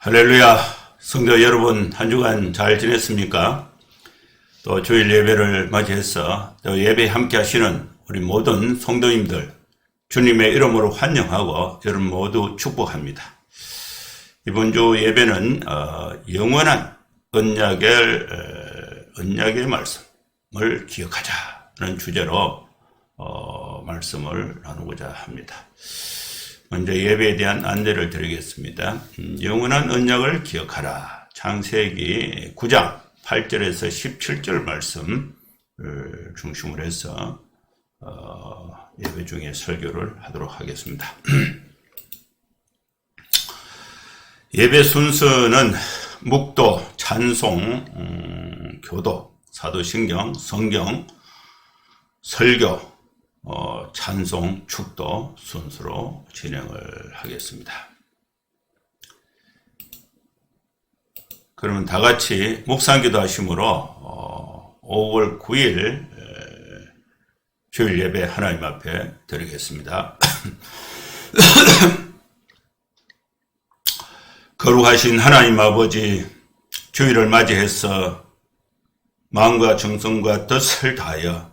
할렐루야. 성도 여러분, 한 주간 잘 지냈습니까? 또 주일 예배를 맞이해서 또 예배에 함께 하시는 우리 모든 성도님들 주님의 이름으로 환영하고 여러분 모두 축복합니다. 이번 주 예배는 영원한 언약의 말씀을 기억하자는 주제로 말씀을 나누고자 합니다. 먼저 예배에 대한 안내를 드리겠습니다. 영원한 언약을 기억하라. 창세기 9장 8절에서 17절 말씀 중심으로 해서 예배 중에 설교를 하도록 하겠습니다. 예배 순서는 묵도, 찬송, 교도, 사도신경, 성경, 설교, 찬송, 축도 순서로 진행을 하겠습니다. 그러면 다 같이 묵상기도 하심으로 5월 9일 주일 예배 하나님 앞에 드리겠습니다. 거룩하신 하나님 아버지, 주일을 맞이해서 마음과 정성과 뜻을 다하여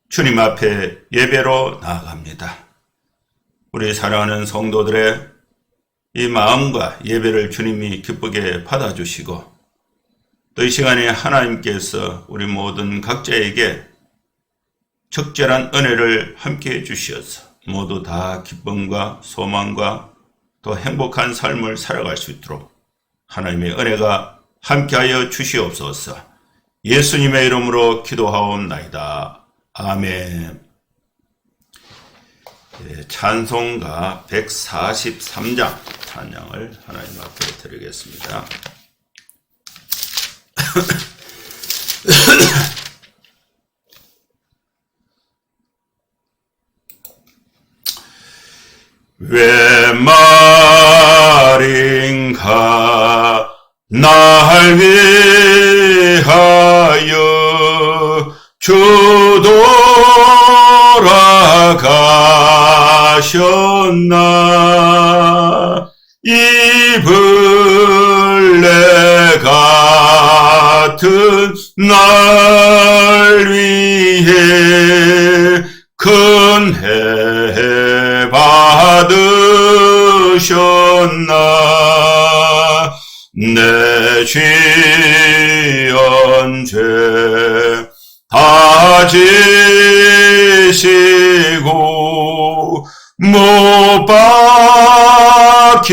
주님 앞에 예배로 나아갑니다. 우리 사랑하는 성도들의 이 마음과 예배를 주님이 기쁘게 받아주시고 또 이 시간에 하나님께서 우리 모든 각자에게 적절한 은혜를 함께해 주시어서 모두 다 기쁨과 소망과 또 행복한 삶을 살아갈 수 있도록 하나님의 은혜가 함께하여 주시옵소서. 예수님의 이름으로 기도하옵나이다. 아멘. 찬송가 143장 찬양을 하나님 앞에 드리겠습니다. 왜 말인가 날 위하여 주 돌아가셨나. 이블레 같은 날 위해 큰 해 받으셨나. 내 지은 죄 다 지시고 못 박히셨으니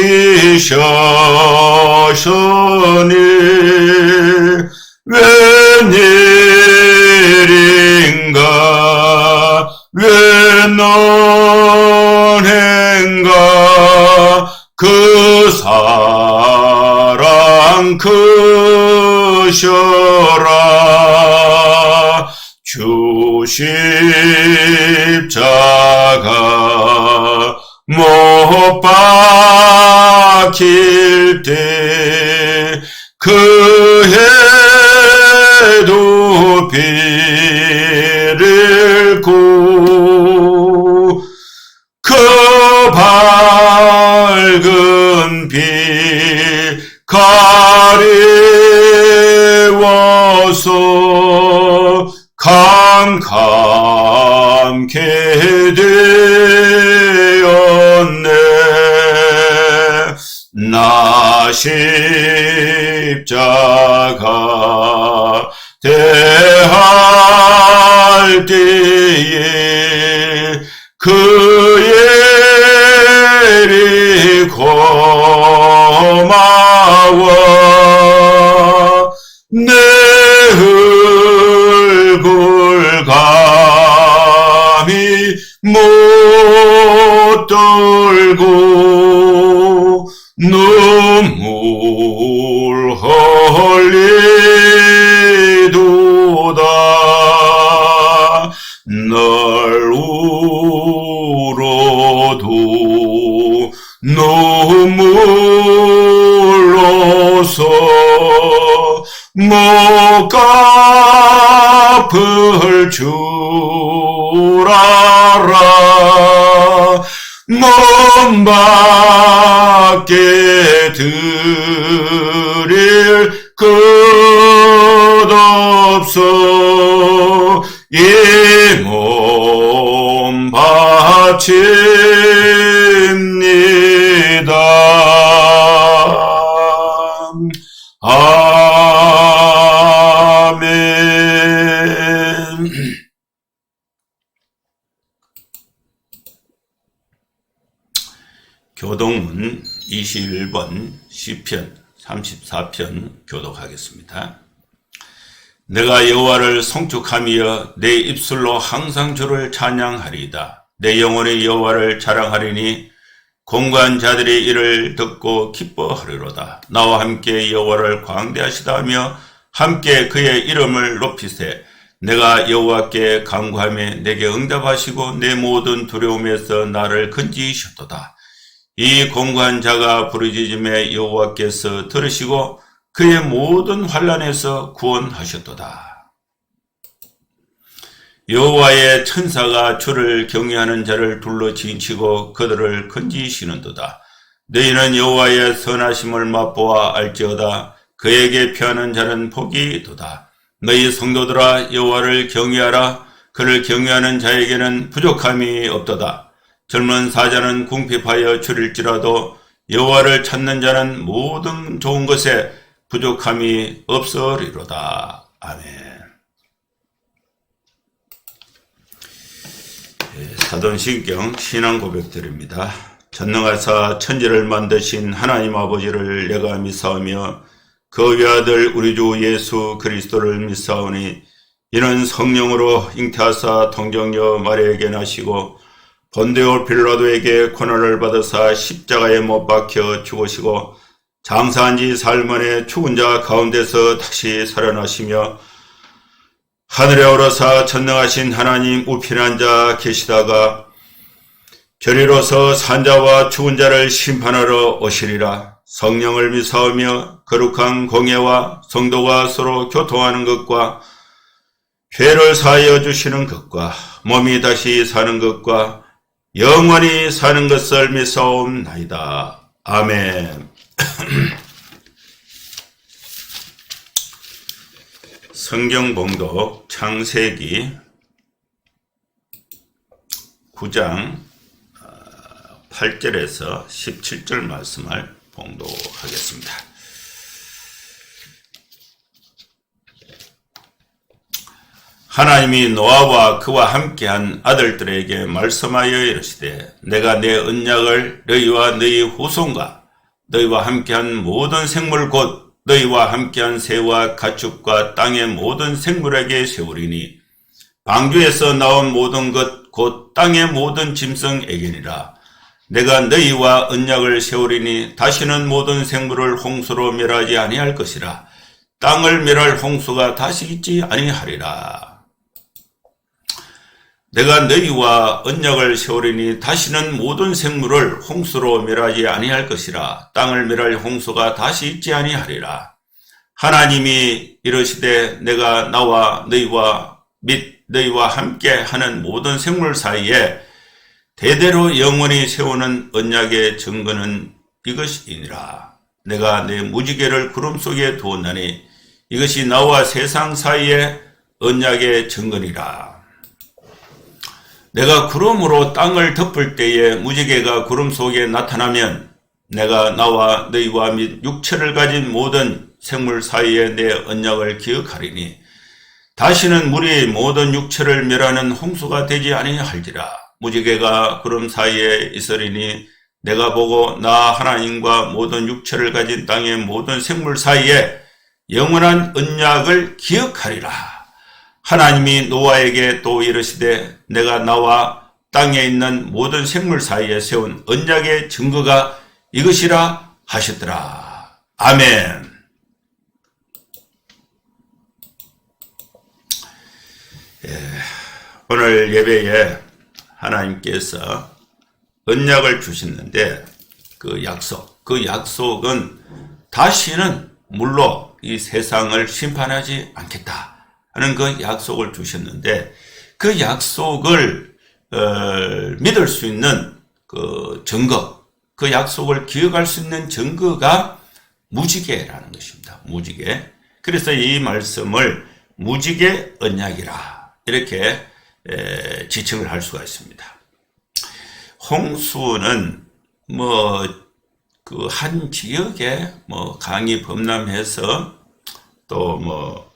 웬일인가 웬넌행가 그 사랑 크셔라. 주 십자가 못 박힐 때 그 해도 비를 고 그 밝은 빛 가리워서 캄캄케 되었네. 나 십자가 대할 때에 그 예리 고마워. 내 얼굴 감히 못 돌고 눈물 흘리도다. 널 울어도 눈물로서 못 갚을 줄 알아. 몸 밖에 드릴 것 없어 이 몸 바칩니다. 아멘. 교독문 21번 시편 34편 교독하겠습니다. 내가 여호와를 송축하며 내 입술로 항상 주를 찬양하리이다. 내 영혼이 여호와를 자랑하리니 공고한 자들이 이를 듣고 기뻐하리로다. 나와 함께 여호와를 광대하시다며 함께 그의 이름을 높이세. 내가 여호와께 간구하며 내게 응답하시고 내 모든 두려움에서 나를 건지셨도다. 이 공고한 자가 부르짖음에 여호와께서 들으시고 그의 모든 환난에서 구원하셨도다. 여호와의 천사가 주를 경외하는 자를 둘러 진치고 그들을 건지시는도다. 너희는 여호와의 선하심을 맛보아 알지어다. 그에게 피하는 자는 복이 있도다. 너희 성도들아 여호와를 경외하라. 그를 경외하는 자에게는 부족함이 없도다. 젊은 사자는 궁핍하여 줄일지라도 여호와를 찾는 자는 모든 좋은 것에 부족함이 없으리로다. 아멘. 사도신경 신앙 고백드립니다. 전능하사 천지를 만드신 하나님 아버지를 내가 믿사오며 그 외아들 우리 주 예수 그리스도를 믿사오니 이는 성령으로 잉태하사 동정녀 마리아에게 나시고 본디오 빌라도에게 고난을 받으사 십자가에 못 박혀 죽으시고 장사한 지 사흘 만에 죽은 자 가운데서 다시 살아나시며 하늘에 오르사 전능하신 하나님 우편에 앉아 계시다가 저리로서 산자와 죽은 자를 심판하러 오시리라. 성령을 믿사오며 거룩한 공예와 성도가 서로 교통하는 것과 죄를 사하여 주시는 것과 몸이 다시 사는 것과 영원히 사는 것을 믿사옵나이다. 아멘. 성경 봉독 창세기 9장 8절에서 17절 말씀을 봉독하겠습니다. 하나님이 노아와 그와 함께한 아들들에게 말씀하여 이르시되 내가 내 언약을 너희와 너희 후손과 너희와 함께한 모든 생물 곧 너희와 함께한 새와 가축과 땅의 모든 생물에게 세우리니 방주에서 나온 모든 것 곧 땅의 모든 짐승에게니라. 내가 너희와 언약을 세우리니 다시는 모든 생물을 홍수로 멸하지 아니할 것이라. 땅을 멸할 홍수가 다시 있지 아니하리라. 내가 너희와 언약을 세우리니 다시는 모든 생물을 홍수로 멸하지 아니할 것이라. 땅을 멸할 홍수가 다시 있지 아니하리라. 하나님이 이르시되 내가 나와 너희와 및 너희와 함께 하는 모든 생물 사이에 대대로 영원히 세우는 언약의 증거는 이것이니라. 내가 내 무지개를 구름 속에 두었나니 이것이 나와 세상 사이에 언약의 증거니라. 내가 구름으로 땅을 덮을 때에 무지개가 구름 속에 나타나면 내가 나와 너희와 및 육체를 가진 모든 생물 사이에 내 언약을 기억하리니 다시는 물이 모든 육체를 멸하는 홍수가 되지 아니할지라. 무지개가 구름 사이에 있으리니 내가 보고 나 하나님과 모든 육체를 가진 땅의 모든 생물 사이에 영원한 언약을 기억하리라. 하나님이 노아에게 또 이르시되 내가 나와 땅에 있는 모든 생물 사이에 세운 언약의 증거가 이것이라 하셨더라. 아멘. 오늘 예배에 하나님께서 언약을 주셨는데 그 약속은 다시는 물로 이 세상을 심판하지 않겠다 하는 그 약속을 주셨는데 그 약속을 믿을 수 있는 그 증거, 그 약속을 기억할 수 있는 증거가 무지개라는 것입니다. 무지개. 그래서 이 말씀을 무지개 언약이라 이렇게 지칭을 할 수가 있습니다. 홍수는 그 한 지역에 강이 범람해서 또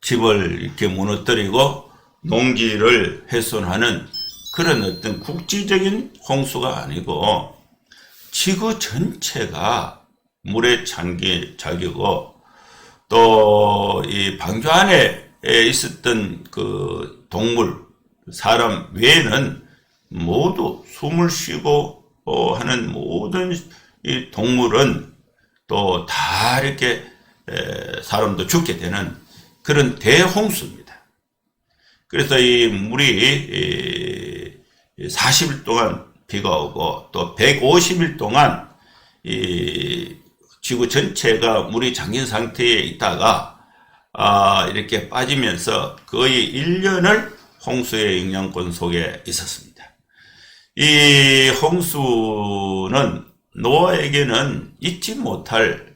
집을 이렇게 무너뜨리고 농지를 훼손하는 그런 어떤 국지적인 홍수가 아니고 지구 전체가 물에 잠기고 또 이 방주 안에 있었던 그 동물, 사람 외에는 모두 숨을 쉬고 하는 모든 이 동물은 또 다 이렇게 사람도 죽게 되는 그런 대홍수입니다. 그래서 이 물이 40일 동안 비가 오고 또 150일 동안 이 지구 전체가 물이 잠긴 상태에 있다가 이렇게 빠지면서 거의 1년을 홍수의 영향권 속에 있었습니다. 이 홍수는 노아에게는 잊지 못할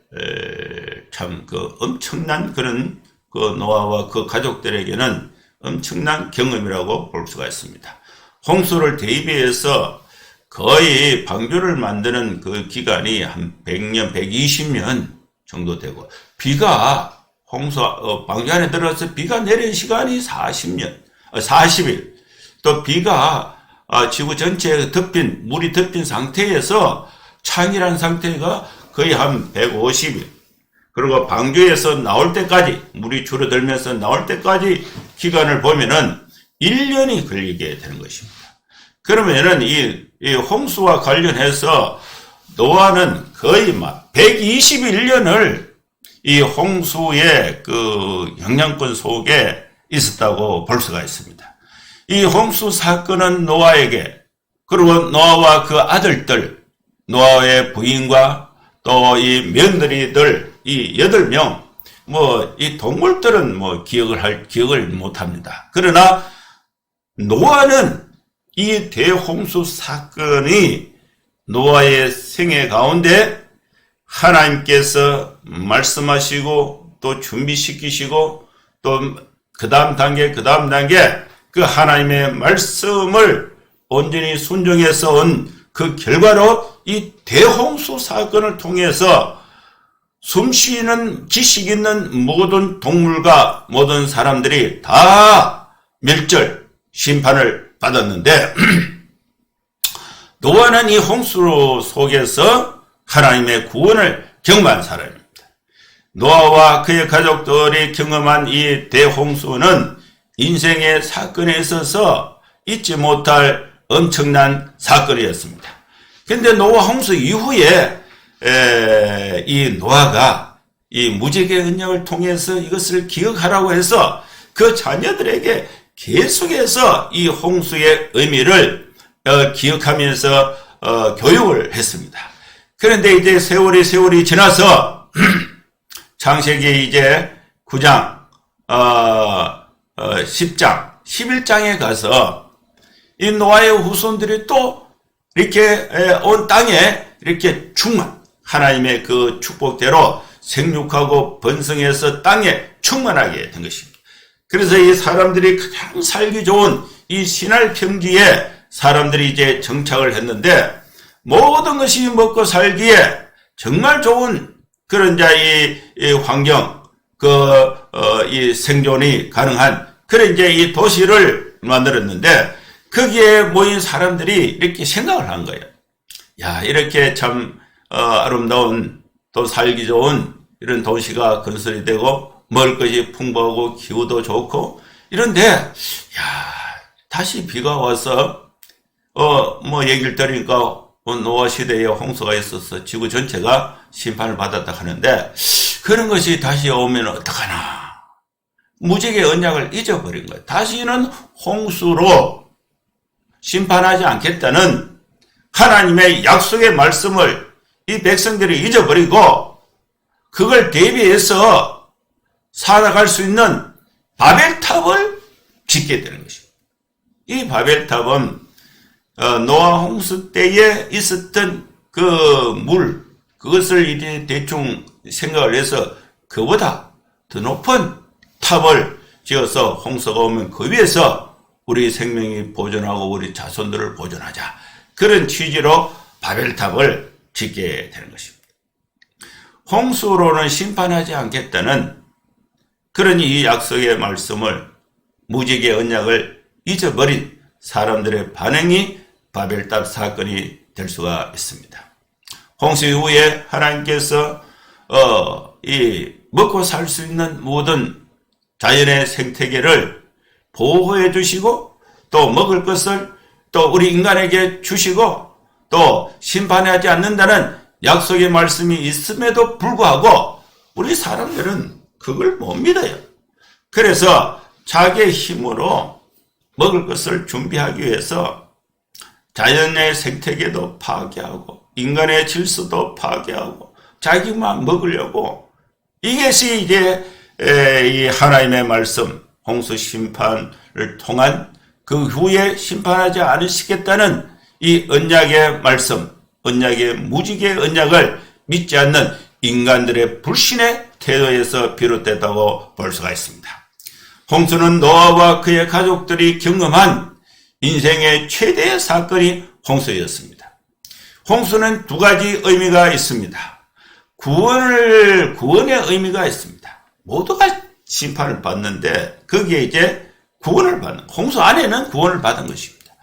참 그 엄청난 그런 그 노아와 그 가족들에게는 엄청난 경험이라고 볼 수가 있습니다. 홍수를 대비해서 거의 방주를 만드는 그 기간이 한 100년, 120년 정도 되고 비가 방주 안에 들어가서 비가 내리는 시간이 40일 또 비가 지구 전체에 물이 덮인 상태에서 창이란 상태가 거의 한 150일 그리고 방주에서 나올 때까지 물이 줄어들면서 나올 때까지 기간을 보면은 1년이 걸리게 되는 것입니다. 그러면은 이 홍수와 관련해서 노아는 거의 막 121년을 이 홍수의 그 영향권 속에 있었다고 볼 수가 있습니다. 이 홍수 사건은 노아에게 그리고 노아와 그 아들들, 노아의 부인과 또 이 며느리들 이 8명 이 동물들은 기억을 못 합니다. 그러나 노아는 이 대홍수 사건이 노아의 생애 가운데 하나님께서 말씀하시고 또 준비시키시고 또 그 다음 단계 그 하나님의 말씀을 온전히 순종해서 온 그 결과로 이 대홍수 사건을 통해서 숨쉬는 지식 있는 모든 동물과 모든 사람들이 다 멸절 심판을 받았는데 노아는 이 홍수 속에서 하나님의 구원을 경험한 사람입니다. 노아와 그의 가족들이 경험한 이 대홍수는 인생의 사건에 있어서 잊지 못할 엄청난 사건이었습니다. 그런데 노아 홍수 이후에 이 노아가 이 무지개 언약을 통해서 이것을 기억하라고 해서 그 자녀들에게 계속해서 이 홍수의 의미를 기억하면서 교육을 했습니다. 그런데 이제 세월이 지나서 창세기 이제 9장, 10장, 11장에 가서 이 노아의 후손들이 또 이렇게 온 땅에 이렇게 하나님의 그 축복대로 생육하고 번성해서 땅에 충만하게 된 것입니다. 그래서 이 사람들이 가장 살기 좋은 이 시날 평지에 사람들이 이제 정착을 했는데 모든 것이 먹고 살기에 정말 좋은 그런 이 환경, 이 생존이 가능한 그런 이제 이 도시를 만들었는데 거기에 모인 사람들이 이렇게 생각을 한 거예요. 야, 이렇게 참 아름다운 또 살기 좋은 이런 도시가 건설이 되고 먹을 것이 풍부하고 기후도 좋고 이런데 다시 비가 와서 얘기를 들으니까 노아 시대에 홍수가 있어서 지구 전체가 심판을 받았다 하는데 그런 것이 다시 오면 어떡하나. 무지개 언약을 잊어버린 거예요. 다시는 홍수로 심판하지 않겠다는 하나님의 약속의 말씀을 이 백성들이 잊어버리고 그걸 대비해서 살아갈 수 있는 바벨탑을 짓게 되는 것입니다. 이 바벨탑은 노아 홍수 때에 있었던 그 물, 그것을 이제 대충 생각을 해서 그보다 더 높은 탑을 지어서 홍수가 오면 그 위에서 우리 생명이 보존하고 우리 자손들을 보존하자. 그런 취지로 바벨탑을 짓게 되는 것입니다. 홍수로는 심판하지 않겠다는 그런 이 약속의 말씀을, 무지개 언약을 잊어버린 사람들의 반응이 바벨탑 사건이 될 수가 있습니다. 홍수 이후에 하나님께서 이 먹고 살 수 있는 모든 자연의 생태계를 보호해 주시고 또 먹을 것을 또 우리 인간에게 주시고 또 심판하지 않는다는 약속의 말씀이 있음에도 불구하고 우리 사람들은 그걸 못 믿어요. 그래서 자기의 힘으로 먹을 것을 준비하기 위해서 자연의 생태계도 파괴하고 인간의 질서도 파괴하고 자기만 먹으려고, 이것이 이제 이 하나님의 말씀, 홍수 심판을 통한 그 후에 심판하지 않으시겠다는 이 언약의 말씀, 언약의 무지개 언약을 믿지 않는 인간들의 불신의 태도에서 비롯됐다고 볼 수가 있습니다. 홍수는 노아와 그의 가족들이 경험한 인생의 최대의 사건이 홍수였습니다. 홍수는 두 가지 의미가 있습니다. 구원의 의미가 있습니다. 모두가 심판을 받는데 거기에 이제 구원을 받는, 홍수 안에는 구원을 받은 것입니다.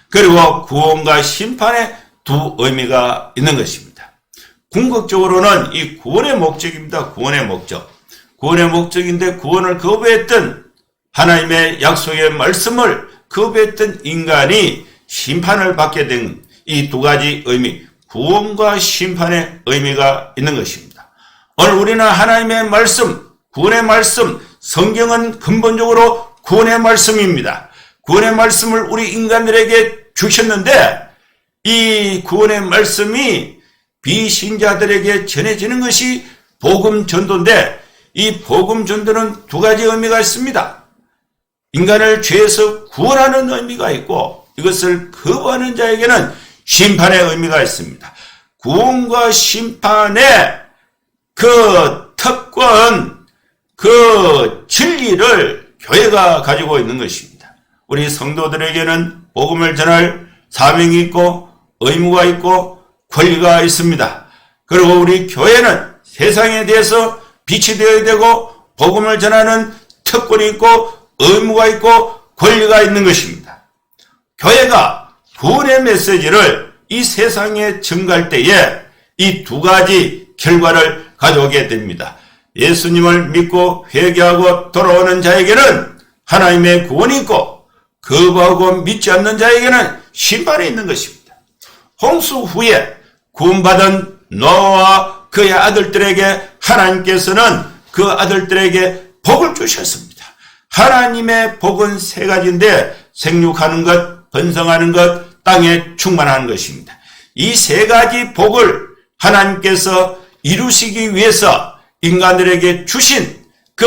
그리고 구원과 심판의 두 의미가 있는 것입니다. 궁극적으로는 이 구원의 목적입니다. 구원의 목적. 구원의 목적인데 구원을 거부했던 하나님의 약속의 말씀을 거부했던 인간이 심판을 받게 된 이 두 가지 의미, 구원과 심판의 의미가 있는 것입니다. 오늘 우리는 하나님의 말씀, 구원의 말씀, 성경은 근본적으로 구원의 말씀입니다. 구원의 말씀을 우리 인간들에게 주셨는데 이 구원의 말씀이 비신자들에게 전해지는 것이 복음 전도인데 이 복음 전도는 두 가지 의미가 있습니다. 인간을 죄에서 구원하는 의미가 있고 이것을 거부하는 자에게는 심판의 의미가 있습니다. 구원과 심판의 그 특권, 그 진리를 교회가 가지고 있는 것입니다. 우리 성도들에게는 복음을 전할 사명이 있고 의무가 있고 권리가 있습니다. 그리고 우리 교회는 세상에 대해서 빛이 되어야 되고 복음을 전하는 특권이 있고 의무가 있고 권리가 있는 것입니다. 교회가 구원의 메시지를 이 세상에 전갈 때에 이 두 가지 결과를 가져오게 됩니다. 예수님을 믿고 회개하고 돌아오는 자에게는 하나님의 구원이 있고 거부하고 믿지 않는 자에게는 심판이 있는 것입니다. 홍수 후에 구원받은 노아와 그의 아들들에게 하나님께서는 그 아들들에게 복을 주셨습니다. 하나님의 복은 세 가지인데 생육하는 것, 번성하는 것, 땅에 충만하는 것입니다. 이 세 가지 복을 하나님께서 이루시기 위해서 인간들에게 주신 그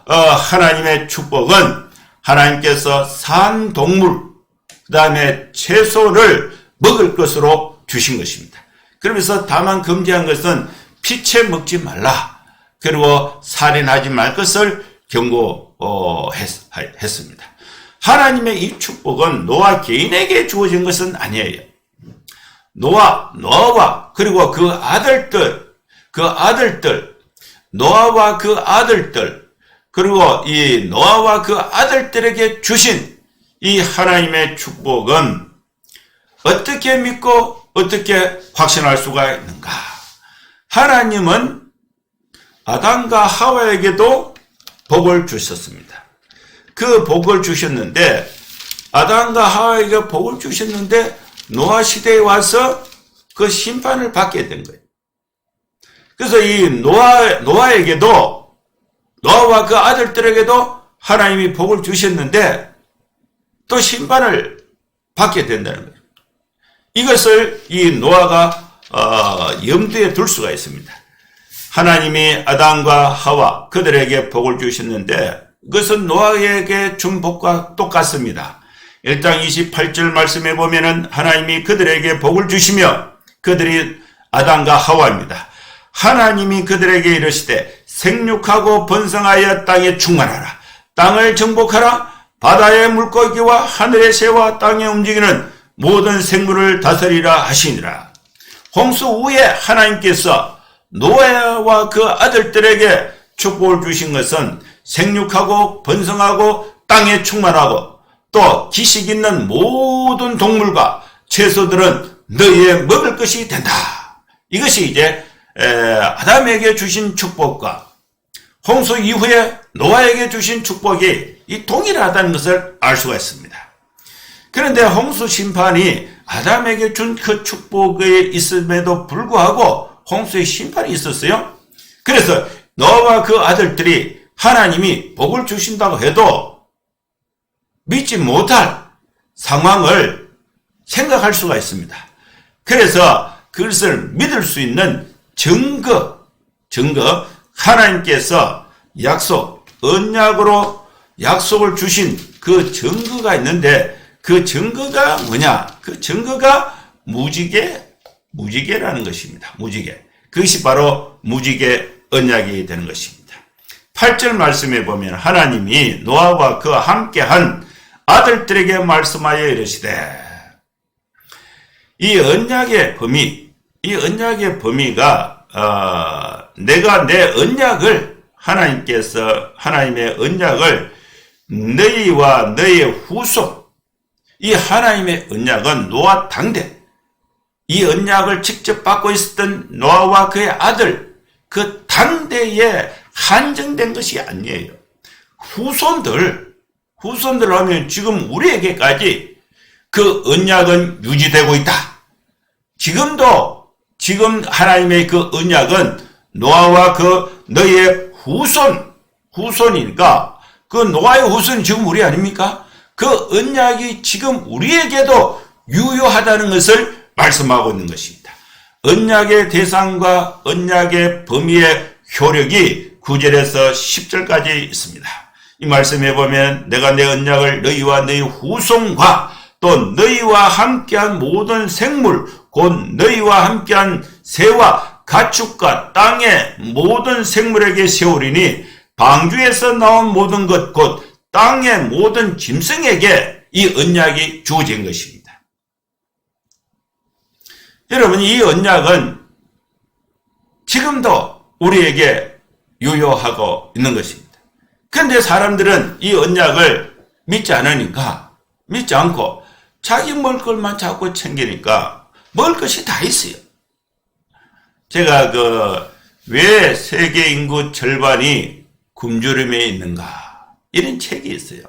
하나님의 축복은 하나님께서 산 동물, 그 다음에 채소를 먹을 것으로 주신 것입니다. 그러면서 다만 금지한 것은 피채 먹지 말라. 그리고 살인하지 말 것을 경고했습니다. 하나님의 이 축복은 노아 개인에게 주어진 것은 아니에요. 노아와 그리고 그 아들들, 노아와 그 아들들, 그리고 이 노아와 그 아들들에게 주신 이 하나님의 축복은 어떻게 믿고 어떻게 확신할 수가 있는가? 하나님은 아담과 하와에게도 복을 주셨습니다. 그 복을 주셨는데 아담과 하와에게 복을 주셨는데 노아 시대에 와서 그 심판을 받게 된 거예요. 그래서 이 노아에게도 노아와 그 아들들에게도 하나님이 복을 주셨는데 또 심판을 받게 된다는 거예요. 이것을 이 노아가 염두에 둘 수가 있습니다. 하나님이 아담과 하와 그들에게 복을 주셨는데 그것은 노아에게 준 복과 똑같습니다. 1장 28절 말씀에 보면은 하나님이 그들에게 복을 주시며 그들이 아담과 하와입니다. 하나님이 그들에게 이르시되 생육하고 번성하여 땅에 충만하라. 땅을 정복하라. 바다의 물고기와 하늘의 새와 땅에 움직이는 모든 생물을 다스리라 하시니라. 홍수 후에 하나님께서 노아와 그 아들들에게 축복을 주신 것은 생육하고 번성하고 땅에 충만하고 또 기식 있는 모든 동물과 채소들은 너희의 먹을 것이 된다. 이것이 이제 아담에게 주신 축복과 홍수 이후에 노아에게 주신 축복이 이 동일하다는 것을 알 수가 있습니다. 그런데 홍수 심판이 아담에게 준 그 축복에 있음에도 불구하고 홍수의 심판이 있었어요. 그래서 노아와 그 아들들이 하나님이 복을 주신다고 해도 믿지 못할 상황을 생각할 수가 있습니다. 그래서 그것을 믿을 수 있는 증거, 하나님께서 언약으로 약속을 주신 그 증거가 있는데 그 증거가 뭐냐? 그 증거가 무지개라는 것입니다. 무지개. 그것이 바로 무지개 언약이 되는 것입니다. 8절 말씀에 보면 하나님이 노아와 그와 함께한 아들들에게 말씀하여 이르시되 이 언약의 범위가 내가 내 언약을 하나님의 언약을 너희와 너희의 후손, 이 하나님의 언약은 노아 당대, 이 언약을 직접 받고 있었던 노아와 그의 아들, 그 당대에 한정된 것이 아니에요. 후손들 하면 지금 우리에게까지 그 언약은 유지되고 있다. 지금 하나님의 그 언약은 노아와 그 너희의 후손이니까 그 노아의 후손이 지금 우리 아닙니까? 그 언약이 지금 우리에게도 유효하다는 것을 말씀하고 있는 것입니다. 언약의 대상과 언약의 범위의 효력이 9절에서 10절까지 있습니다. 이 말씀에 보면 내가 내 언약을 너희와 너희 후손과 또 너희와 함께한 모든 생물 곧 너희와 함께한 새와 가축과 땅의 모든 생물에게 세우리니 방주에서 나온 모든 것 곧 땅의 모든 짐승에게 이 언약이 주어진 것입니다. 여러분, 이 언약은 지금도 우리에게 유효하고 있는 것입니다. 그런데 사람들은 이 언약을 믿지 않고 자기 먹을 것만 자꾸 챙기니까 먹을 것이 다 있어요. 제가 왜 세계 인구 절반이 굶주림에 있는가 이런 책이 있어요.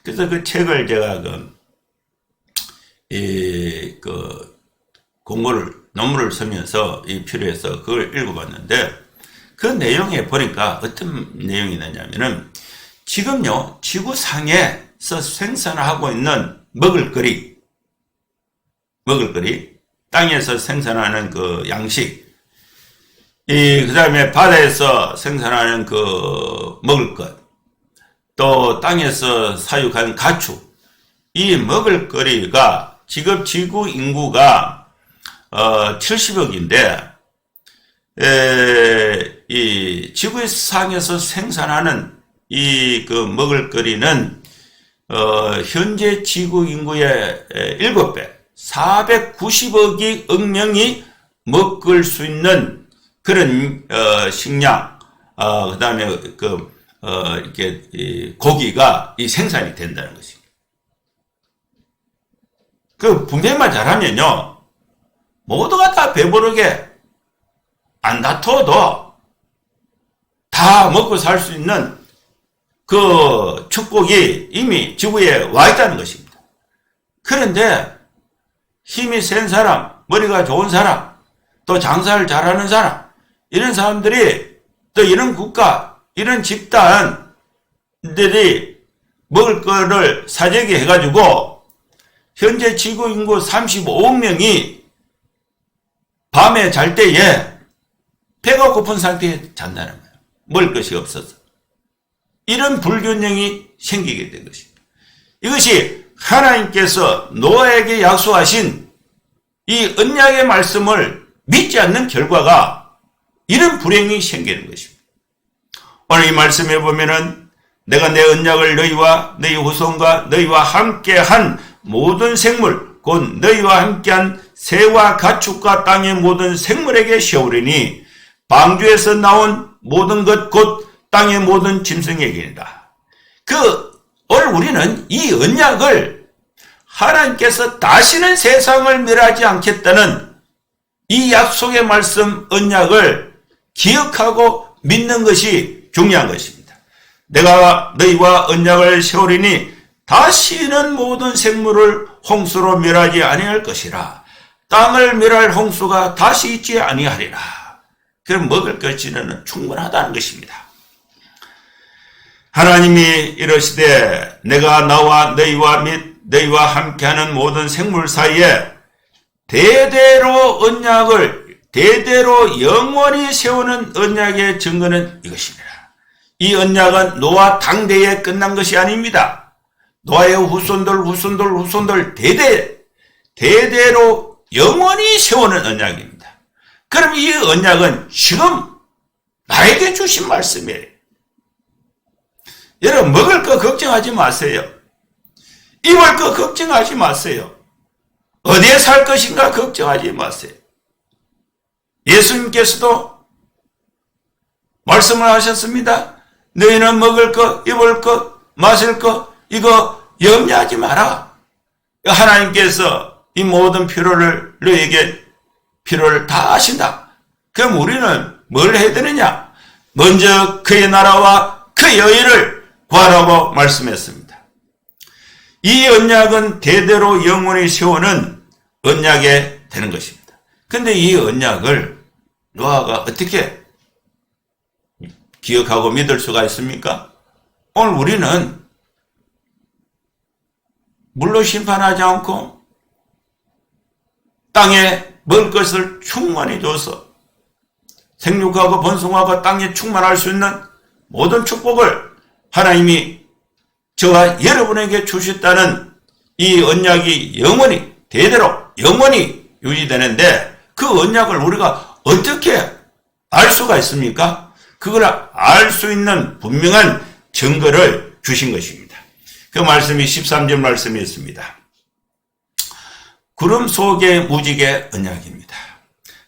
그래서 그 책을 제가 논문을 쓰면서 필요해서 그걸 읽어봤는데 그 내용에 보니까 어떤 내용이 있느냐면은 지금요 지구상에서 생산하고 있는 먹을거리 땅에서 생산하는 그 양식 그 다음에 바다에서 생산하는 그 먹을 것 또 땅에서 사육하는 가축 이 먹을거리가 지금 지구 인구가 70억인데 이 지구상에서 생산하는 이 그 먹을거리는 현재 지구 인구의 7배 490억 명이 먹을 수 있는 그런 식량 그 다음에 이렇게 고기가 생산이 된다는 것입니다. 그 분배만 잘하면요 모두가 다 배부르게 안 다퉈도 다 먹고 살 수 있는 그 축복이 이미 지구에 와 있다는 것입니다. 그런데 힘이 센 사람, 머리가 좋은 사람, 또 장사를 잘하는 사람, 이런 사람들이 또 이런 국가, 이런 집단들이 먹을 거를 사재기 해가지고 현재 지구 인구 35억 명이 밤에 잘 때에 배가 고픈 상태에 잔다는 거예요. 먹을 것이 없어서. 이런 불균형이 생기게 된 것입니다. 이것이 하나님께서 노아에게 약속하신 이 언약의 말씀을 믿지 않는 결과가 이런 불행이 생기는 것입니다. 오늘 이 말씀에 보면은 내가 내 언약을 너희와 너희 후손과 너희와 함께한 모든 생물 곧 너희와 함께한 새와 가축과 땅의 모든 생물에게 세우리니 방주에서 나온 모든 것 곧 땅의 모든 짐승에게이다. 오늘 우리는 이 언약을 하나님께서 다시는 세상을 멸하지 않겠다는 이 약속의 말씀 언약을 기억하고 믿는 것이 중요한 것입니다. 내가 너희와 언약을 세우리니 다시는 모든 생물을 홍수로 멸하지 아니할 것이라. 땅을 멸할 홍수가 다시 있지 아니하리라. 그럼 먹을 것이는 충분하다는 것입니다. 하나님이 이르시되 내가 나와 너희와 및 너희와 함께하는 모든 생물 사이에 대대로 언약을 대대로 영원히 세우는 언약의 증거는 이것입니다. 이 언약은 노아 당대에 끝난 것이 아닙니다. 노아의 후손들 대대로 영원히 세우는 언약입니다. 그럼 이 언약은 지금 나에게 주신 말씀이에요. 여러분 먹을 거 걱정하지 마세요. 입을 거 걱정하지 마세요. 어디에 살 것인가 걱정하지 마세요. 예수님께서도 말씀을 하셨습니다. 너희는 먹을 거, 입을 거, 마실 거 이거 염려하지 마라. 하나님께서 이 모든 필요를 너희에게 필요를 다 하신다. 그럼 우리는 뭘 해야 되느냐? 먼저 그의 나라와 그의 의를 구하라고 말씀했습니다. 이 언약은 대대로 영원히 세우는 언약이 되는 것입니다. 근데 이 언약을 노아가 어떻게 기억하고 믿을 수가 있습니까? 오늘 우리는 물로 심판하지 않고 땅에 먹을 것을 충만히 줘서 생육하고 번성하고 땅에 충만할 수 있는 모든 축복을 하나님이 저와 여러분에게 주셨다는 이 언약이 영원히 대대로 영원히 유지되는데 그 언약을 우리가 어떻게 알 수가 있습니까? 그걸 알 수 있는 분명한 증거를 주신 것입니다. 그 말씀이 13절 말씀이 있습니다. 구름 속의 무지개 언약입니다.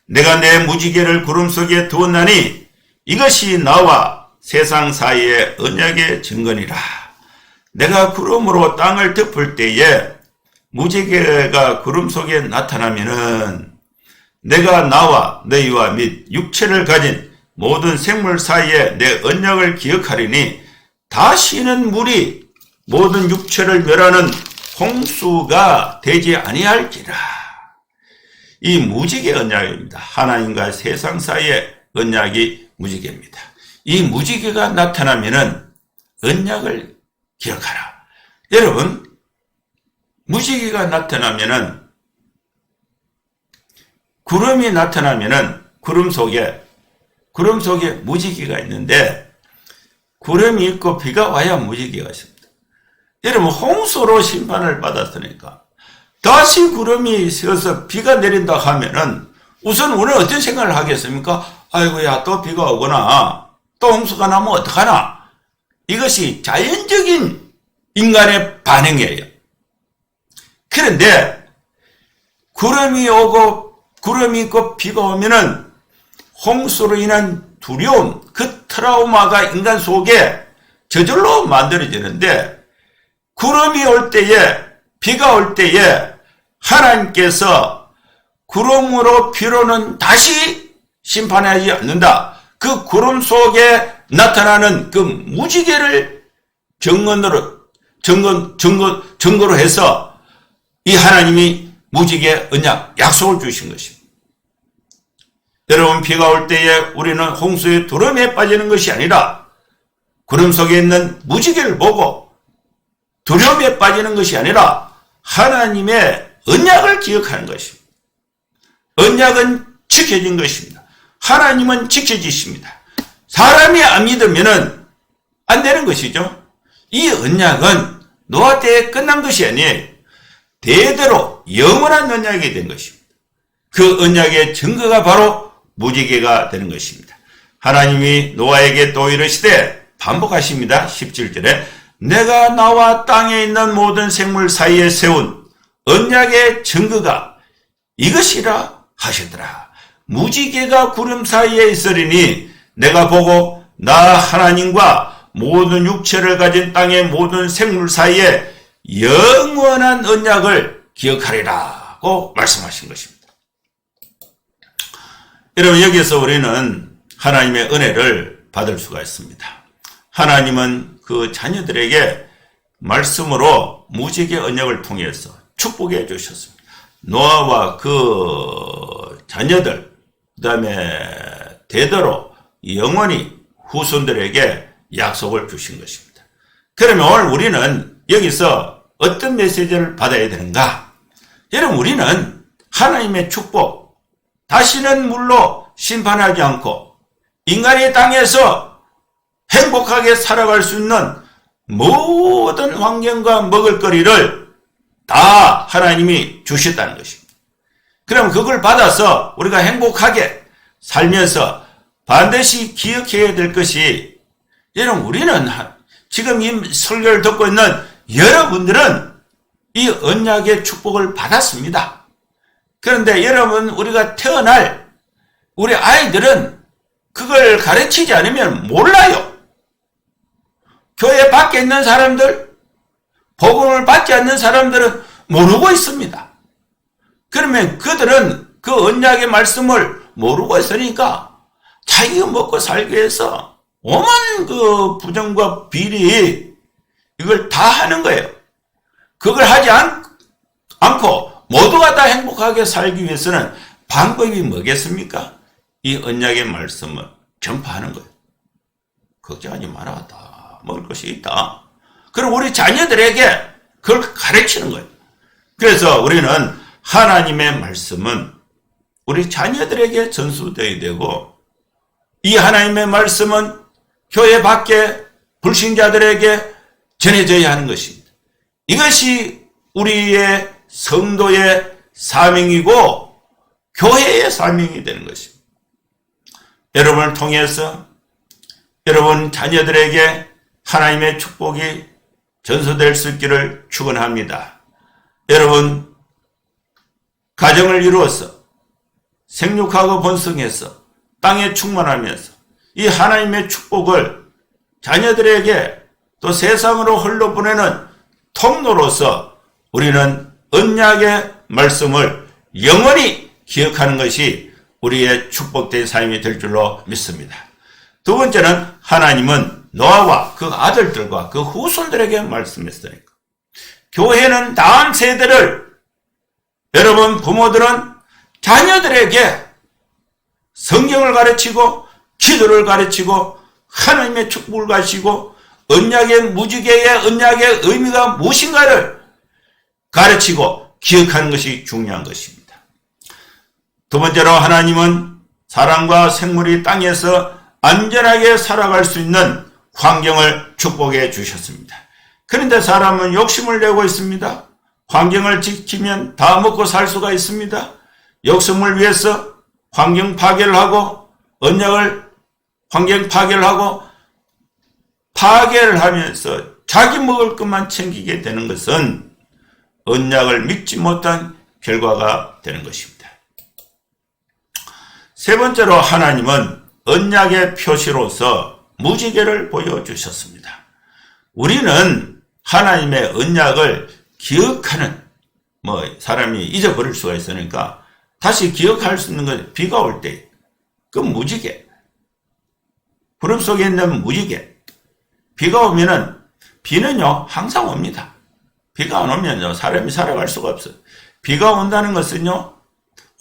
내가 내 무지개를 구름 속에 두었나니 이것이 나와 세상 사이의 언약의 증거니라. 내가 구름으로 땅을 덮을 때에 무지개가 구름 속에 나타나면은 내가 나와 너희와 및 육체를 가진 모든 생물 사이에 내 언약을 기억하리니 다시는 물이 모든 육체를 멸하는 홍수가 되지 아니할지라. 이 무지개 언약입니다. 하나님과 세상 사이의 언약이 무지개입니다. 이 무지개가 나타나면은 언약을 기억하라. 여러분, 무지개가 나타나면은 구름이 나타나면은 구름 속에 무지개가 있는데 구름이 있고 비가 와야 무지개가 있습니다. 여러분 홍수로 심판을 받았으니까 다시 구름이 세어서 비가 내린다 하면은 우선 우리는 어떤 생각을 하겠습니까? 아이고야 또 비가 오거나 또 홍수가 나면 어떡하나. 이것이 자연적인 인간의 반응이에요. 그런데 구름이 있고 비가 오면은 홍수로 인한 두려움, 그 트라우마가 인간 속에 저절로 만들어지는데 구름이 올 때에 비가 올 때에 하나님께서 구름으로 비로는 다시 심판하지 않는다. 그 구름 속에 나타나는 그 무지개를 증거로 해서 이 하나님이 무지개 언약 약속을 주신 것입니다. 여러분 비가 올 때에 우리는 홍수의 두려움에 빠지는 것이 아니라 구름 속에 있는 무지개를 보고 두려움에 빠지는 것이 아니라 하나님의 언약을 기억하는 것입니다. 언약은 지켜진 것입니다. 하나님은 지켜지십니다. 사람이 안 믿으면 안 되는 것이죠. 이 언약은 노아 때에 끝난 것이 아니에요. 대대로 영원한 언약이 된 것입니다. 그 언약의 증거가 바로 무지개가 되는 것입니다. 하나님이 노아에게 또 이르시되 반복하십니다. 17절에 내가 나와 땅에 있는 모든 생물 사이에 세운 언약의 증거가 이것이라 하시더라. 무지개가 구름 사이에 있으리니 내가 보고 나 하나님과 모든 육체를 가진 땅의 모든 생물 사이에 영원한 언약을 기억하리라고 말씀하신 것입니다. 여러분, 여기서 우리는 하나님의 은혜를 받을 수가 있습니다. 하나님은 그 자녀들에게 말씀으로 무지개 언약을 통해서 축복해 주셨습니다. 노아와 그 자녀들, 그 다음에 대대로 영원히 후손들에게 약속을 주신 것입니다. 그러면 오늘 우리는 여기서 어떤 메시지를 받아야 되는가? 여러분, 우리는 하나님의 축복, 다시는 물로 심판하지 않고 인간의 땅에서 행복하게 살아갈 수 있는 모든 환경과 먹을거리를 다 하나님이 주셨다는 것입니다. 그럼 그걸 받아서 우리가 행복하게 살면서 반드시 기억해야 될 것이, 여러분, 우리는 지금 이 설교를 듣고 있는 여러분들은 이 언약의 축복을 받았습니다. 그런데 여러분, 우리가 태어날 우리 아이들은 그걸 가르치지 않으면 몰라요. 교회 밖에 있는 사람들, 복음을 받지 않는 사람들은 모르고 있습니다. 그러면 그들은 그 언약의 말씀을 모르고 있으니까 자기가 먹고 살기 위해서 오만 그 부정과 비리 이걸 다 하는 거예요. 그걸 하지 않고 모두가 다 행복하게 살기 위해서는 방법이 뭐겠습니까? 이 언약의 말씀을 전파하는 거예요. 걱정하지 마라. 다 먹을 것이 있다. 그럼 우리 자녀들에게 그걸 가르치는 거예요. 그래서 우리는 하나님의 말씀은 우리 자녀들에게 전수되어야 되고, 이 하나님의 말씀은 교회 밖에 불신자들에게 전해져야 하는 것입니다. 이것이 우리의 성도의 사명이고 교회의 사명이 되는 것입니다. 여러분을 통해서 여러분 자녀들에게 하나님의 축복이 전수될 수 있기를 축원합니다. 여러분, 가정을 이루어서 생육하고 번성해서 땅에 충만하면서 이 하나님의 축복을 자녀들에게 또 세상으로 흘러보내는 통로로서 우리는 언약의 말씀을 영원히 기억하는 것이 우리의 축복된 삶이 될 줄로 믿습니다. 두 번째는 하나님은 노아와 그 아들들과 그 후손들에게 말씀했으니까. 교회는 다음 세대를, 여러분 부모들은 자녀들에게 성경을 가르치고 기도를 가르치고 하나님의 축복을 가르치고 언약의 무지개의 언약의 의미가 무엇인가를 가르치고 기억하는 것이 중요한 것입니다. 두 번째로 하나님은 사람과 생물이 땅에서 안전하게 살아갈 수 있는 환경을 축복해 주셨습니다. 그런데 사람은 욕심을 내고 있습니다. 환경을 지키면 다 먹고 살 수가 있습니다. 욕심을 위해서 환경 파괴를 하고 환경 파괴를 하고 파괴를 하면서 자기 먹을 것만 챙기게 되는 것은 언약을 믿지 못한 결과가 되는 것입니다. 세 번째로 하나님은 언약의 표시로서 무지개를 보여주셨습니다. 우리는 하나님의 언약을 기억하는, 사람이 잊어버릴 수가 있으니까 다시 기억할 수 있는 건 비가 올 때 그 무지개, 구름 속에 있는 무지개. 비가 오면은, 비는요 항상 옵니다. 비가 안 오면요 사람이 살아갈 수가 없어요. 비가 온다는 것은요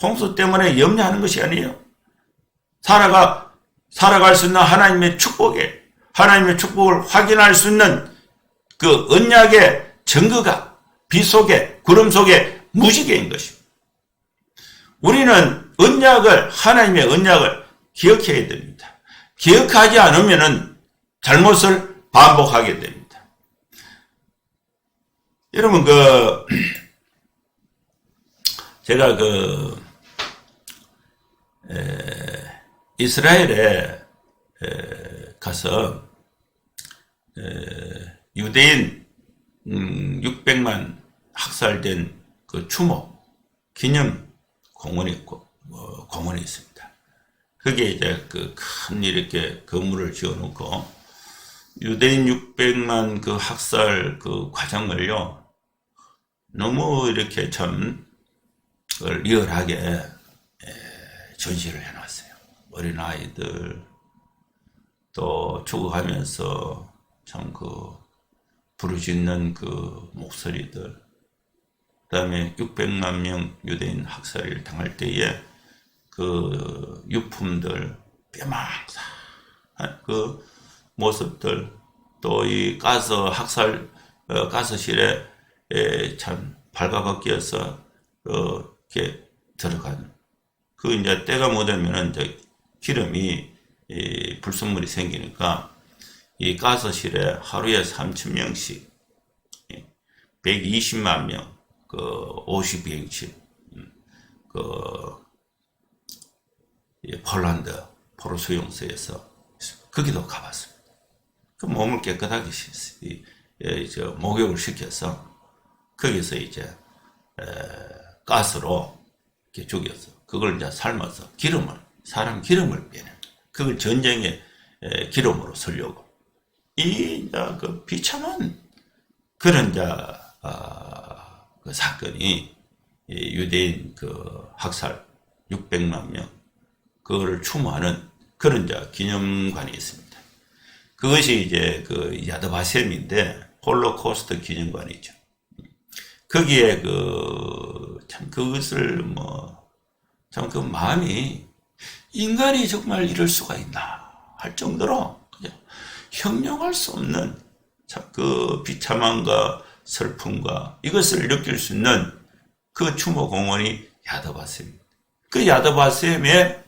홍수 때문에 염려하는 것이 아니에요. 살아갈 수 있는 하나님의 축복을 확인할 수 있는 그 언약의 증거가 비 속에, 구름 속에 무지개인 것입니다. 우리는 하나님의 언약을 기억해야 됩니다. 기억하지 않으면 잘못을 반복하게 됩니다. 여러분, 제가 이스라엘에 가서, 유대인, 600만 학살된 그 추모 기념 공원이 있고, 공원이 있습니다. 거기에 이제 큰 이렇게 건물을 지어 놓고, 유대인 600만 그 학살 그 과정을요, 너무 이렇게 참, 리얼하게, 전시를 해놨어요. 어린아이들, 또 죽어가면서 참 부르짖는 그 목소리들, 그 다음에 600만 명 유대인 학살을 당할 때에 그 유품들, 뼈망상한 그 모습들, 또 이 가스실에 참 발가벗겨서 이렇게 들어간, 이제 때가 못 되면은 이제 기름이 불순물이 생기니까 이 가스실에 하루에 3,000명씩 120만 명 50비행치 폴란드 포로 수용소에서 거기도 가봤습니다. 그 몸을 깨끗하게 목욕을 시켜서 거기서 이제 가스로 이렇게 죽여서 그걸 이제 삶아서 사람 기름을 빼내. 그걸 전쟁의 기름으로 쓰려고. 그 비참한 그런 그 사건이 유대인 학살 600만 명 그거를 추모하는 그런 기념관이 있습니다. 그것이 이제 야드바셈인데 홀로코스트 기념관이죠. 거기에 참 그것을 참 그 마음이 인간이 정말 이럴 수가 있나 할 정도로 형용할 수 없는 참 그 비참함과 슬픔과 이것을 느낄 수 있는 그 추모 공원이 야드바셈입니다. 그 야드바셈에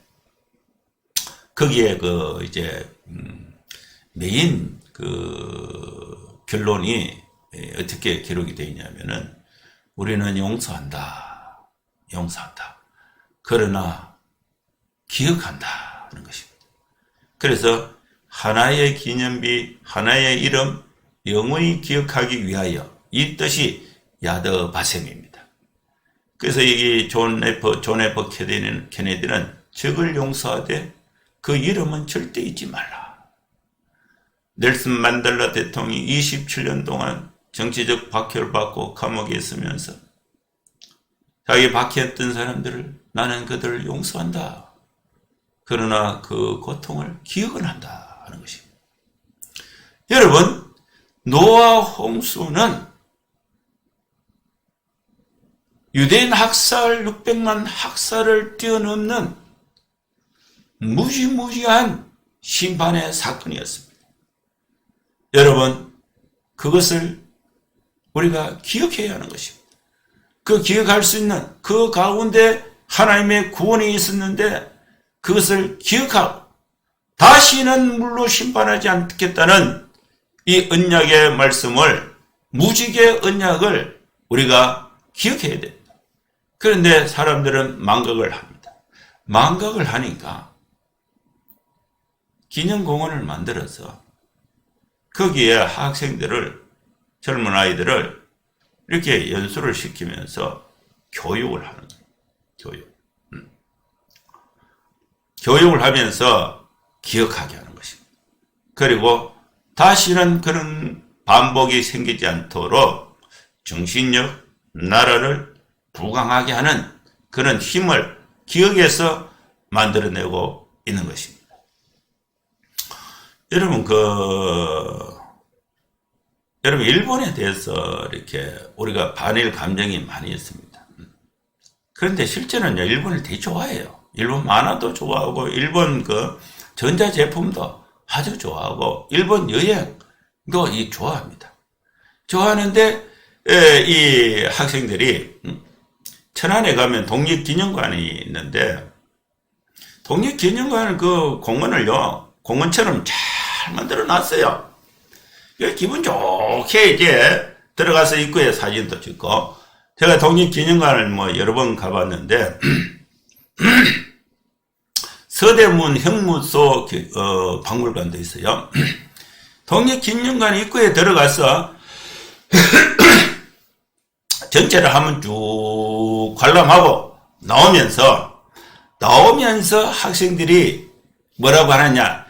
거기에 이제 메인 결론이 어떻게 기록이 되어 있냐면은 우리는 용서한다. 그러나 기억한다 하는 것입니다. 그래서 하나의 기념비, 하나의 이름 영원히 기억하기 위하여 이 뜻이 야드바셈입니다. 그래서 이게 존 F 케네디는 적을 용서하되 그 이름은 절대 잊지 말라. 넬슨 만델라 대통령이 27년 동안 정치적 박해를 받고 감옥에 있으면서 자기 박해했던 사람들을 나는 그들을 용서한다. 그러나 그 고통을 기억은 한다 하는 것입니다. 여러분, 노아 홍수는 유대인 학살 600만 학살을 뛰어넘는 무지무지한 심판의 사건이었습니다. 여러분, 그것을 우리가 기억해야 하는 것입니다. 그 기억할 수 있는 그 가운데 하나님의 구원이 있었는데 그것을 기억하고 다시는 물로 심판하지 않겠다는 이 언약의 말씀을, 무지개 언약을 우리가 기억해야 됩니다. 그런데 사람들은 망각을 합니다. 망각을 하니까 기념공원을 만들어서 거기에 학생들을, 젊은 아이들을 이렇게 연수를 시키면서 교육을 하는 거예요. 교육을 하면서 기억하게 하는 것입니다. 그리고 다시는 그런 반복이 생기지 않도록 정신력, 나라를 부강하게 하는 그런 힘을 기억해서 만들어내고 있는 것입니다. 여러분, 여러분, 일본에 대해서 이렇게 우리가 반일 감정이 많이 있습니다. 그런데 실제는요, 일본을 되게 좋아해요. 일본 만화도 좋아하고, 일본 전자제품도 아주 좋아하고, 일본 여행도 좋아합니다. 좋아하는데, 이 학생들이, 천안에 가면 독립기념관이 있는데, 독립기념관을 공원처럼 잘 만들어 놨어요. 기분 좋게 이제 들어가서 입구에 사진도 찍고, 제가 독립기념관을 뭐 여러 번 가봤는데, 서대문 형무소 박물관도 있어요. 독립기념관 입구에 들어가서 전체를 한번 쭉 관람하고 나오면서 학생들이 뭐라고 하느냐,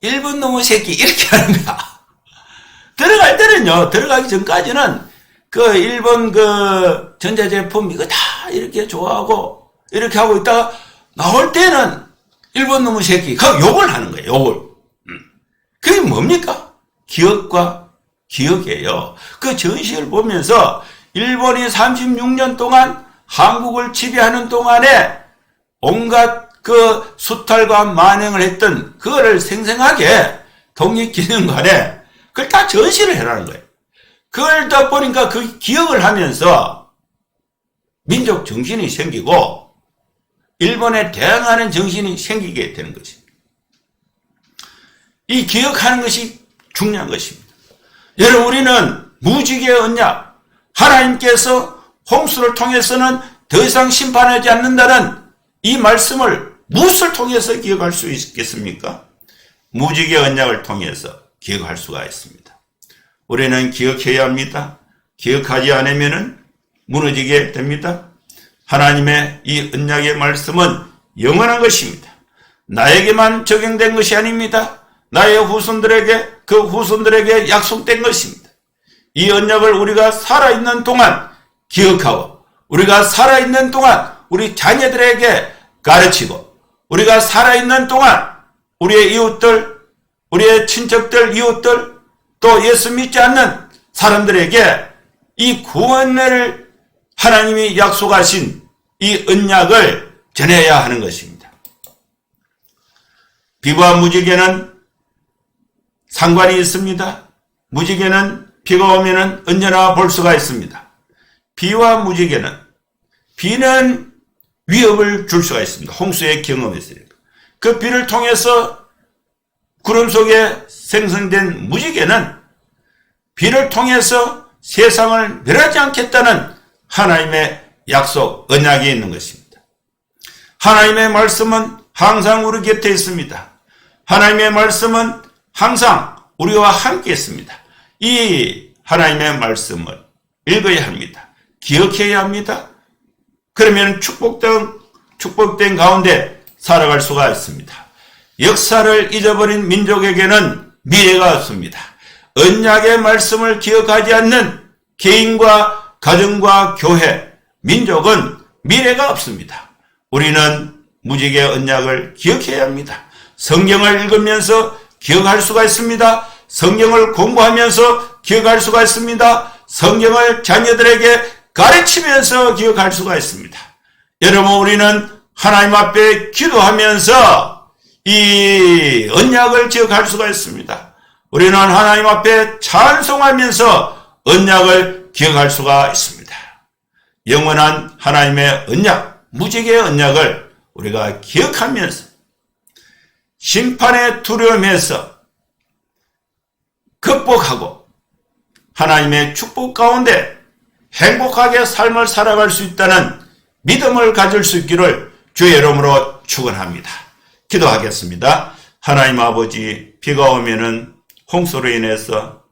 일본 놈의 새끼 이렇게 하는 거야. 들어갈 때는요, 들어가기 전까지는 그 일본 그 전자제품 이거 다 이렇게 좋아하고 이렇게 하고 있다가 나올 때는 일본 놈의 새끼 그 욕을 하는 거예요. 욕을. 그게 뭡니까? 기억과 기억이에요. 그 전시를 보면서 일본이 36년 동안 한국을 지배하는 동안에 온갖 그 수탈과 만행을 했던 그거를 생생하게 독립기념관에 그걸 다 전시를 해라는 거예요. 그걸 다 보니까 그 기억을 하면서 민족 정신이 생기고 일본에 대항하는 정신이 생기게 되는 것입니다. 이 기억하는 것이 중요한 것입니다. 여러분, 우리는 무지개의 언약, 하나님께서 홍수를 통해서는 더 이상 심판하지 않는다는 이 말씀을 무엇을 통해서 기억할 수 있겠습니까? 무지개 언약을 통해서 기억할 수가 있습니다. 우리는 기억해야 합니다. 기억하지 않으면 무너지게 됩니다. 하나님의 이 언약의 말씀은 영원한 것입니다. 나에게만 적용된 것이 아닙니다. 나의 후손들에게, 그 후손들에게 약속된 것입니다. 이 언약을 우리가 살아있는 동안 기억하고, 우리가 살아있는 동안 우리 자녀들에게 가르치고, 우리가 살아있는 동안 우리의 이웃들, 우리의 친척들, 이웃들, 또 예수 믿지 않는 사람들에게 이 구원을 하나님이 약속하신 이 언약을 전해야 하는 것입니다. 비와 무지개는 상관이 있습니다. 무지개는 비가 오면 언제나 볼 수가 있습니다. 비와 무지개는, 비는 위협을 줄 수가 있습니다. 홍수의 경험했으니까. 그 비를 통해서 구름 속에 생성된 무지개는 비를 통해서 세상을 멸하지 않겠다는 하나님의 약속, 언약이 있는 것입니다. 하나님의 말씀은 항상 우리 곁에 있습니다. 하나님의 말씀은 항상 우리와 함께 있습니다. 이 하나님의 말씀을 읽어야 합니다. 기억해야 합니다. 그러면 축복된 가운데 살아갈 수가 있습니다. 역사를 잊어버린 민족에게는 미래가 없습니다. 언약의 말씀을 기억하지 않는 개인과 가정과 교회, 민족은 미래가 없습니다. 우리는 무지개 언약을 기억해야 합니다. 성경을 읽으면서 기억할 수가 있습니다. 성경을 공부하면서 기억할 수가 있습니다. 성경을 자녀들에게 가르치면서 기억할 수가 있습니다. 여러분, 우리는 하나님 앞에 기도하면서 이 언약을 기억할 수가 있습니다. 우리는 하나님 앞에 찬송하면서 언약을 기억할 수가 있습니다. 영원한 하나님의 언약, 무지개의 언약을 우리가 기억하면서 심판의 두려움에서 극복하고 하나님의 축복 가운데 행복하게 삶을 살아갈 수 있다는 믿음을 가질 수 있기를 주의 이름으로 축원합니다. 기도하겠습니다. 하나님 아버지, 비가 오면은 홍수로 인해서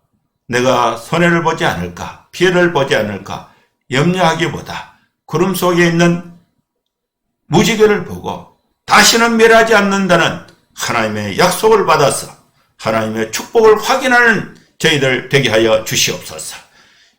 내가 손해를 보지 않을까, 피해를 보지 않을까 염려하기보다 구름 속에 있는 무지개를 보고 다시는 멸하지 않는다는 하나님의 약속을 받아서 하나님의 축복을 확인하는 저희들 되게 하여 주시옵소서.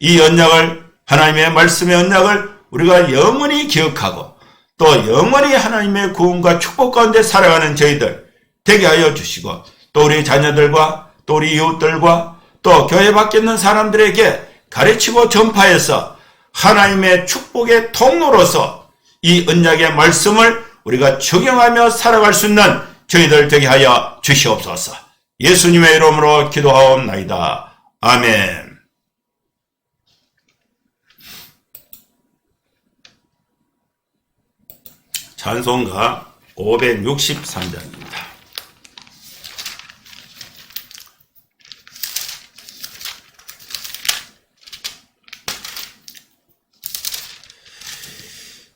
이 언약을, 하나님의 말씀의 언약을 우리가 영원히 기억하고 또 영원히 하나님의 구원과 축복 가운데 살아가는 저희들 되게 하여 주시고, 또 우리 자녀들과 또 우리 이웃들과 또 교회 밖에 있는 사람들에게 가르치고 전파해서 하나님의 축복의 통로로서 이 언약의 말씀을 우리가 적용하며 살아갈 수 있는 저희들 되게 하여 주시옵소서. 예수님의 이름으로 기도하옵나이다. 아멘. 찬송가 563장입니다.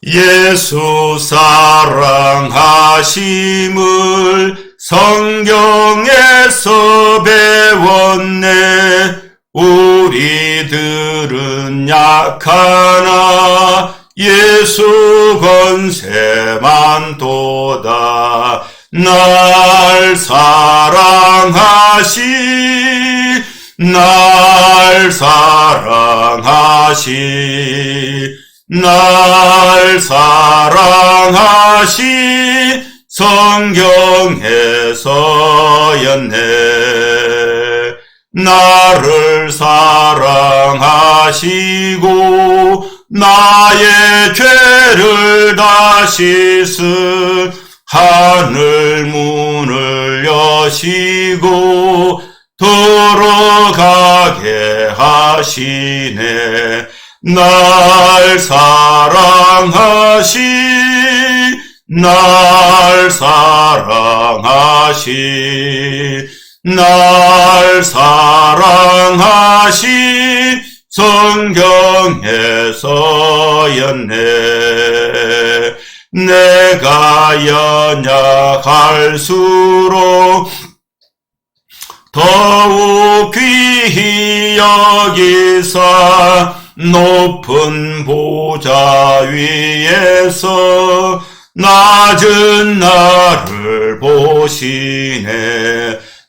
예수 사랑하심을 성경에서 배웠네. 우리들은 약하나 예수 권세만 도다. 날 사랑하시 날 사랑하시 성경에서였네. 나를 사랑하시고 나의 죄를 다 씻은 하늘 문을 여시고 들어가게 하시네. 날 사랑하시 성경에서였네. 내가 연약할수록 더욱 귀히 여기사 높은 보좌 위에서 낮은 나를 보시네.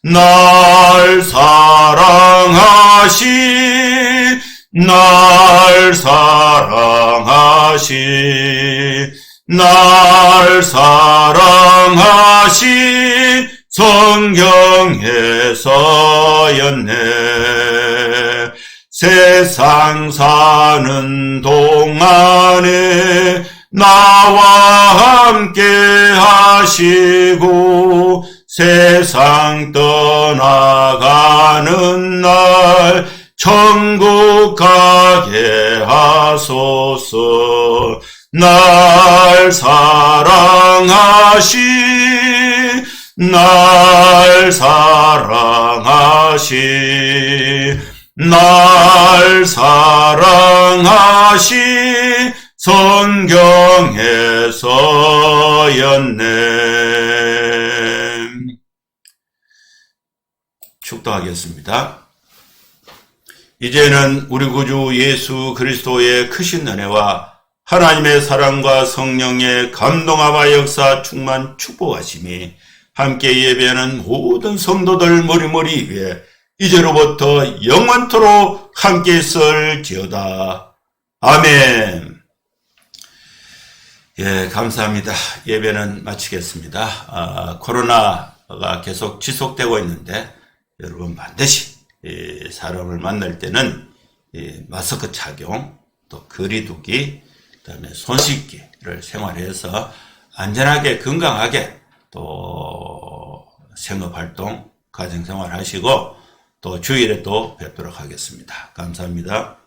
날 사랑하시 성경에서였네. 세상 사는 동안에 나와 함께 하시고 세상 떠나가는 날 천국 가게 하소서. 날 사랑하시 성경에서였네. 축도하겠습니다. 이제는 우리 구주 예수 그리스도의 크신 은혜와 하나님의 사랑과 성령의 감동하와 역사 충만 축복하심이 함께 예배하는 모든 성도들 머리머리 위에 이제로부터 영원토록 함께 있을지어다. 아멘. 예, 감사합니다. 예배는 마치겠습니다. 코로나가 계속 지속되고 있는데 여러분 반드시 사람을 만날 때는 마스크 착용, 또 거리두기, 그다음에 손 씻기를 생활해서 안전하게 건강하게 또 생업활동, 가정생활 하시고 또 주일에 또 뵙도록 하겠습니다. 감사합니다.